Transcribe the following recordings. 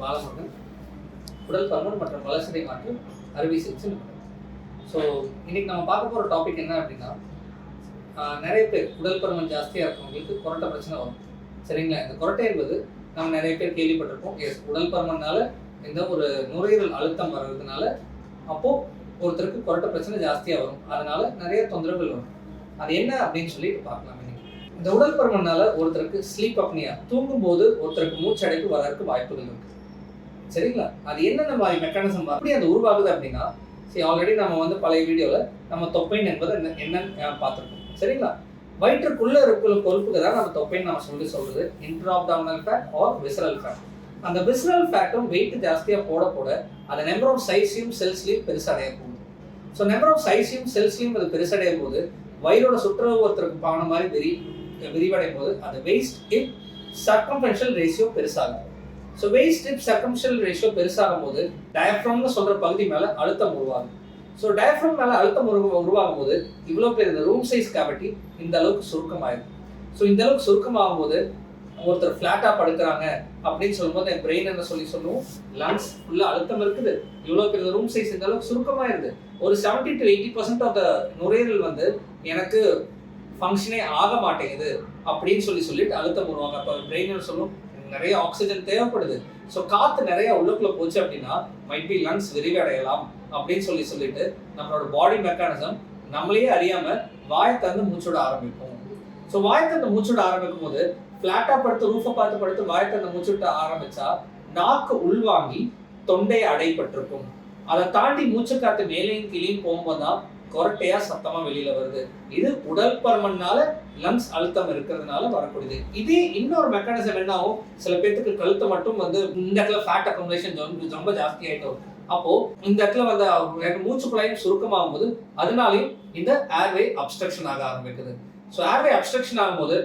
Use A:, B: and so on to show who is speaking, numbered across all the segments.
A: பாலமுருகன், உடல் பருமன் மற்றும் வளர்சிதை மாற்று அறுவை சிகிச்சை நிபுணர். ஸோ இன்னைக்கு நம்ம பார்க்க போகிற டாபிக் என்ன அப்படின்னா, நிறைய பேர் உடல் பருமன் ஜாஸ்தியாக இருக்கவங்களுக்கு கொரட்டை பிரச்சனை வரும். சரிங்களா? இந்த கொரட்டை என்பது நம்ம நிறைய பேர் கேள்விப்பட்டிருப்போம். உடல் பருமனால இந்த ஒரு நுரையீரல் அழுத்தம் வர்றதுனால அப்போது ஒருத்தருக்கு கொரட்டை பிரச்சனை ஜாஸ்தியாக வரும். அதனால நிறைய தொந்தரவுகள் வரும். அது என்ன அப்படின்னு சொல்லிட்டு பார்க்கலாம். இந்த உடல் பருமனால ஒருத்தருக்கு ஸ்லீப் அப்னியா, தூங்கும்போது ஒருத்தருக்கு மூச்சடைப்பு வரதுக்கு வாய்ப்புகள் இருக்கு. சரிங்களா? அது என்னென்ன மாதிரி மெக்கானிசம் அப்படி அது உருவாகுது அப்படின்னா, சரி ஆல்ரெடி நம்ம பழைய வீடியோவில் நம்ம தொப்பைன் என்பது என்னன்னு பார்த்துருக்கோம். சரிங்களா? வயிற்றுக்குள்ள இருக்கிற கொழுப்புக்கு தான் நம்ம தொப்பைன்னு நம்ம சொல்றது இன்ட்ராப்டாமினல் ஃபேட் ஆர் விசரல் ஃபேட். அந்த விசரல் ஃபேட்டும் வெயிட் ஜாஸ்தியாக போட போட அந்த நம்பர் ஆஃப் சைஸையும் செல்ஸ்லையும் பெருசடைய போகுது. ஸோ நம்பர் ஆஃப் சைஸையும் செல்ஸ்லையும் அது பெருசடையும் போது வயிறோட சுற்றுலா ஒருத்தருக்கு பான மாதிரி விரிவடையும் போது அந்த வெயிஸ்ட் இப் சர்கம்ஃபரன்ஷியல் ரேஷியோ பெருசாகும். ஸோ வெயிஸ்ட் இப் சர்கம்ஃபரன்ஷியல் ரேஷியோ பெருசாகும் போது டயஃப்ராம்னு சொல்ற பகுதி மேல அழுத்தம் உருவாகும். ஸோ டயஃப்ராம் மேல அழுத்தம் உருவாகும் போது இவ்வளோ பேர் இந்த ரூம் சைஸ் கேவிட்டி இந்த அளவுக்கு சுருக்கமாயிடும். ஸோ இந்த அளவுக்கு சுருக்கமாகும் போது ஒருத்தர் ஃபிளாட்டா படுக்கிறாங்க அப்படின்னு சொல்லும்போது என் பிரெயின் என்ன சொல்லுவோம், லங்ஸ் ஃபுல்லா அழுத்தம் இருக்குது, இவ்வளோ பேர் ரூம் சைஸ் இந்த அளவுக்கு சுருக்கமாயிருது, ஒரு 70 to 80% ஆஃப் த நுரையீரல் எனக்கு ஃபங்க்ஷனே ஆக மாட்டேங்குது அப்படின்னு சொல்லிட்டு அழுத்தம் வருவாங்க. அப்போ பிரெயின் சொல்லும் நிறைய ஆக்சிஜன் தேவைப்படுது. ஸோ காற்று நிறைய உள்ளுக்குள்ள போச்சு அப்படின்னா மைட் பி லங்ஸ் விரிவடையலாம் அப்படின்னு சொல்லிட்டு நம்மளோட பாடி மெக்கானிசம் நம்மளையே அறியாம வாயை திறந்து மூச்சோட ஆரம்பிப்போம். ஸோ வாயை திறந்து மூச்சோட ஆரம்பிக்கும் போது ஃபிளாட்டா படுத்து ரூஃபை பார்த்து படுத்து வாயை திறந்து மூச்சுட்ட ஆரம்பிச்சா நாக்கு உள்வாங்கி தொண்டை அடைப்பட்டிருக்கும். அதை தாண்டி மூச்சு காத்து மேலையும் கீழையும் போகும்போது தான் கொரட்டையா சத்தமா வெளியில வருது. இது உடல் பருமனால லங்ஸ் அழுத்தம் இருக்கிறதுனால வரக்கூடியது. இதே இன்னொரு மெக்கானிசம் என்ன ஆகும், சில பேருக்கு கழுத்து மட்டும் இந்த இடத்துல ஃபேட் அக்குமுலேஷன் ரொம்ப ஜாஸ்தி ஆயிட்டோம். அப்போ இந்த இடத்துல மூச்சு குழாயும் சுருக்கமாகும் போது அதனாலையும் இந்த ஏர்வே அப்ஸ்ட்ரக்ஷன் ஆக ஆரம்பிக்குது. ஸோ ஏர்வே அப்ஸ்ட்ரக்ஷன் ஆகும்போது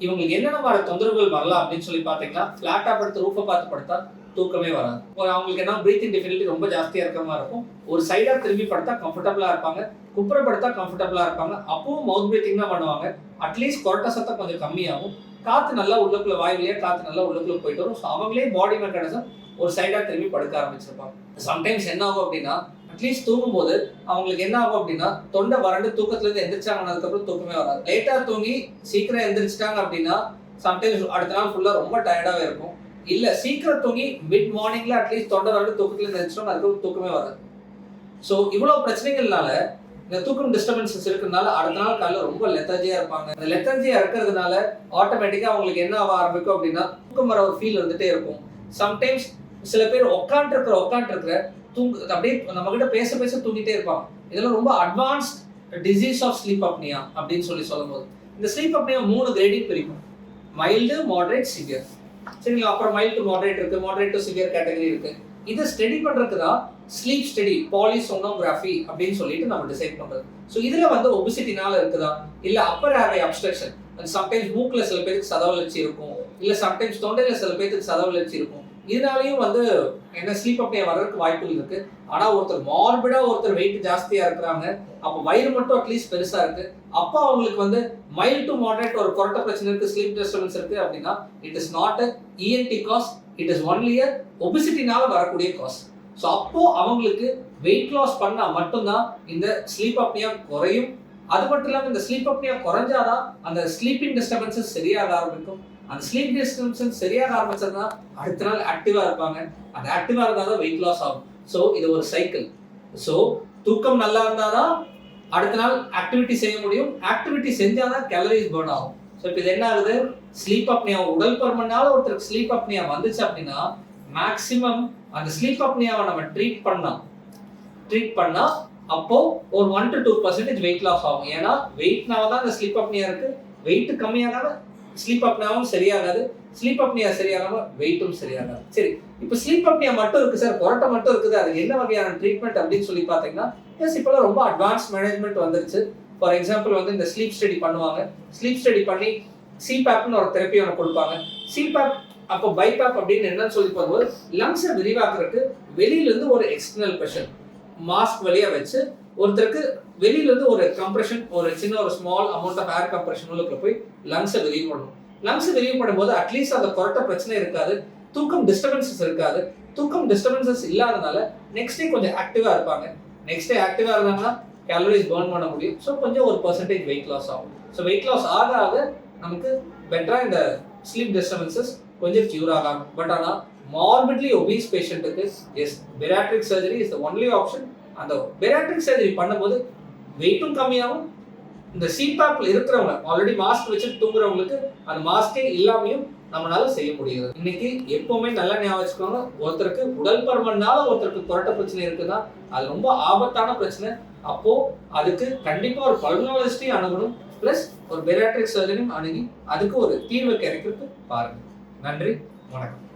A: இவங்களுக்கு என்னென்ன மாதிரி தொந்தரவுகள் வரலாம் அப்படின்னு சொல்லி பார்த்தீங்கன்னா, ஃபிளாட்டா படுத்து ரூஃபை பார்த்து படுத்தா தூக்கமே வராது. அவங்களுக்கு என்ன பிரீத்திங் டிஃபிகல்ட்டி ரொம்ப ஜாஸ்தியா இருக்கிற மாதிரி இருக்கும். ஒரு சைடா திரும்பி படுத்தா கம்ஃபர்டபுளா இருப்பாங்க, குப்புற படுத்தா கம்ஃபர்டபுளா இருப்பாங்க. அப்பவும் மவுத் பிரீத்திங் தான் பண்ணுவாங்க. அட்லீஸ்ட் கொரட்டை சத்தம் கொஞ்சம் கம்மியாகும், காத்து நல்லா உள்ளுக்குள்ள வாய் வழியா காத்து நல்லா உள்ளுக்குள்ள போயிட்டு வரும். ஸோ அவங்களே பாடி மெக்கானிசம் ஒரு சைடா திரும்பி படுக்க ஆரம்பிச்சிருப்பாங்க. சம்டைம்ஸ் என்ன ஆகும் அப்படின்னா, அட்லீஸ்ட் தூங்கும் போது அவங்களுக்கு என்ன ஆகும் அப்படின்னா தொண்டை வறண்டு தூக்கத்துல இருந்து எந்திரிச்சாங்க, அதுக்கப்புறம் தூக்கமே வராது. லேட்டா தூங்கி சீக்கிரம் எந்திரிச்சிட்டாங்க அப்படின்னா சம்டைம்ஸ் அடுத்த நாள் ஃபுல்லா ரொம்ப டயர்டாவே இருக்கும். இல்ல சீக்கிரம் தூங்கி மிட் மார்னிங்ல அட்லீஸ்ட் தொண்டை வறண்டு தூக்கத்துல எந்திரிச்சிட்டோம், அதுக்கப்புறம் தூக்கமே வராது. ஸோ இவ்வளவு பிரச்சனைகள்னால இந்த தூக்கம் டிஸ்டர்பன்சஸ் இருக்கிறதுனால அடுத்த நாள் காலையில் ரொம்ப லெத்தர்ஜியா இருப்பாங்க. அந்த லெத்தர்ஜியா இருக்கிறதுனால ஆட்டோமேட்டிக்கா அவங்களுக்கு என்ன ஆக ஆரம்பிக்கும் அப்படின்னா தூக்கம் வர ஒரு ஃபீல் வந்துட்டே இருக்கும். சம்டைம்ஸ் சில பேர் உட்காந்து இருக்கிற அப்படியே நம்ம கிட்ட பேச தூங்கிட்டே இருப்பாங்க. இதெல்லாம் ரொம்ப advanced disease of sleep apnea அப்படின்னு சொல்லும்போது இந்த ஸ்லீப் அப்னியா 3 கிரேடிங் பிரிக்கும். Mild, moderate, severe. சரிங்களா? அப்புறம் மைல்டு டு மாடரேட் இருக்கு, மாடரேட் டு சிவியர் கேட்டகரி இருக்கு. இதை ஸ்டடி பண்றதுக்கு தான் ஸ்லீப் ஸ்டடி பாலிசோனோகிராஃபி அப்படின்னு சொல்லிட்டு நம்ம டிசைட் பண்றது. ஸோ இதுல ஒபிசிட்டினால இருக்குதா, இல்ல அப்பர் ஏர்வே அப்ஸ்ட்ரக்ஷன், சம்டைம்ஸ் மூக்குல சில பேருக்கு சதவளர்ச்சி இருக்கும், இல்ல சம்டைம்ஸ் தொண்டையில சில பேருக்கு சதவளர்ச்சி இருக்கும். இதனாலையும் என்ன ஸ்லீப் அப்னியா வர்றதுக்கு வாய்ப்புகள் இருக்கு. ஆனா ஒருத்தர் மார்பிடா ஒருத்தர் வெயிட் ஜாஸ்தியா இருக்கிறாங்க, அப்போ வயிறு மட்டும் அட்லீஸ்ட் பெருசா இருக்கு, அப்போ அவங்களுக்கு மைல்ட் டு மாடரேட் ஒரு கொரட்டை பிரச்சனை இருக்கு, ஸ்லீப் டிஸ்டர்பன்ஸ் இருக்கு அப்படின்னா it is not ENT cause, it is only ஒபிசிட்டினால வரக்கூடிய காஸ். ஸோ அப்போ அவங்களுக்கு வெயிட் லாஸ் பண்ணா மட்டும்தான் இந்த ஸ்லீப் அப்னியா குறையும். அது மட்டும் இல்லாமல் இந்த ஸ்லீப் அப்னியா குறைஞ்சாதான் அந்த ஸ்லீப்பிங் டிஸ்டர்பன்சஸ் சரியாக ஆரம்பிக்கும். அந்த ஸ்லீப் டிஸ்டர்பன்சஸ் சரியாக ஆரம்பிச்சதுன்னா அடுத்த நாள் ஆக்டிவா இருப்பாங்க. அந்த ஆக்டிவா இருந்தாதான் வெயிட் லாஸ் ஆகும். ஸோ இது ஒரு சைக்கிள். ஸோ தூக்கம் நல்லா இருந்தாதான் அடுத்த நாள் ஆக்டிவிட்டி செய்ய முடியும், ஆக்டிவிட்டி செஞ்சாதான் கேலரிஸ் பர்ன் ஆகும். ஸோ இப்போ இது என்ன ஆகுது, ஸ்லீப் அப்னியா உடல் பருமனால ஒருத்தருக்கு ஸ்லீப் அப்னியா வந்துச்சு அப்படின்னா மேக்சிமம் அந்த ஸ்லீப் அப்னியாவை நம்ம ட்ரீட் பண்ணா அப்போ ஒரு 1 to 2% வெயிட் லாஸ் ஆகும். ஏன்னா வெயிட்னால தான் அந்த ஸ்லீப் அப்னியா இருக்கு. வெயிட் கம்மியாகாம ஸ்லீப் அப்னியாவும் சரியாகாது, ஸ்லீப் அப்னியா சரியாகாம வெயிட்டும் சரியாகாது. சரி, இப்போ ஸ்லீப் அப்னியா மட்டும் இருக்கு சார், கொரட்டை மட்டும் இருக்குது, அது என்ன வகையான ட்ரீட்மெண்ட் அப்படின்னு சொல்லி பார்த்தீங்கன்னா, இப்போலாம் ரொம்ப அட்வான்ஸ் மேனேஜ்மெண்ட் வந்துருச்சு. ஃபார் எக்ஸாம்பிள் இந்த ஸ்லீப் ஸ்டடி பண்ணுவாங்க. ஸ்லீப் ஸ்டடி பண்ணி சிபேப்னு ஒரு தெரப்பி ஒன்று கொடுப்பாங்க. சிபேப் அப்போ பைபேப் அப்படின்னு என்னன்னு சொல்லி பார்க்கும்போது லங்ஸை விரிவாக்குறதுக்கு வெளியிலேருந்து ஒரு எக்ஸ்டர்னல் ப்ரெஷர் மாஸ்க் வழியா வச்சு ஒருத்தருக்கு வெளியில இருந்து ஒரு கம்ப்ரெஷன், ஒரு சின்ன ஒரு small amount of air compression உள்ள போய் லங்ஸை விரிவு பண்ணணும். லங்ஸ் விரிவு பண்ணும்போது அட்லீஸ்ட் அந்த கொரட்டை பிரச்சனை இருக்காது, தூக்கம் டிஸ்டர்பன்சஸ் இருக்காது, தூக்கம் டிஸ்டர்பன்சஸ் இல்லாதனால நெக்ஸ்ட் டே கொஞ்சம் ஆக்டிவாக இருப்பாங்க. நெக்ஸ்ட் டே ஆக்டிவாக இருந்தாங்கன்னா கேலரிஸ் பர்ன் பண்ண முடியும். ஸோ கொஞ்சம் ஒரு பர்சன்டேஜ் வெயிட் லாஸ் ஆகும். ஸோ வெயிட் லாஸ் ஆக ஆக நமக்கு பெட்டராக இந்த ஸ்லீப் டிஸ்டர்பன்சஸ் கொஞ்சம் க்யூர் ஆகலாம். பட் ஆனால் மார்பிட்லி ஒபீஸ் பேஷண்ட்டுக்கு yes bariatric surgery is the only option. அந்த பெரியாட்ரிக் சர்ஜரி பண்ணும்போது வெயிட்டும் கம்மியாகும். இந்த சிபாப்ல இருக்கிறவங்க ஆல்ரெடி மாஸ்க் வச்சுட்டு தூங்குறவங்களுக்கு அந்த மாஸ்கே இல்லாமையும் நம்மளால செய்ய முடியுது. இன்னைக்கு எப்பவுமே நல்லா ஞாபகம் வச்சுக்கோங்க, ஒருத்தருக்கு உடல் பருமனால ஒருத்தருக்கு கொரட்டை பிரச்சனை இருக்குன்னா அது ரொம்ப ஆபத்தான பிரச்சனை. அப்போ அதுக்கு கண்டிப்பா ஒரு பல்மனாலஜிஸ்டையும் அணுகணும், பிளஸ் ஒரு பெரியாட்ரிக் சர்ஜரியும் அணுகி அதுக்கு ஒரு தீர்வு கிடைக்கிறது பாருங்க. நன்றி, வணக்கம்.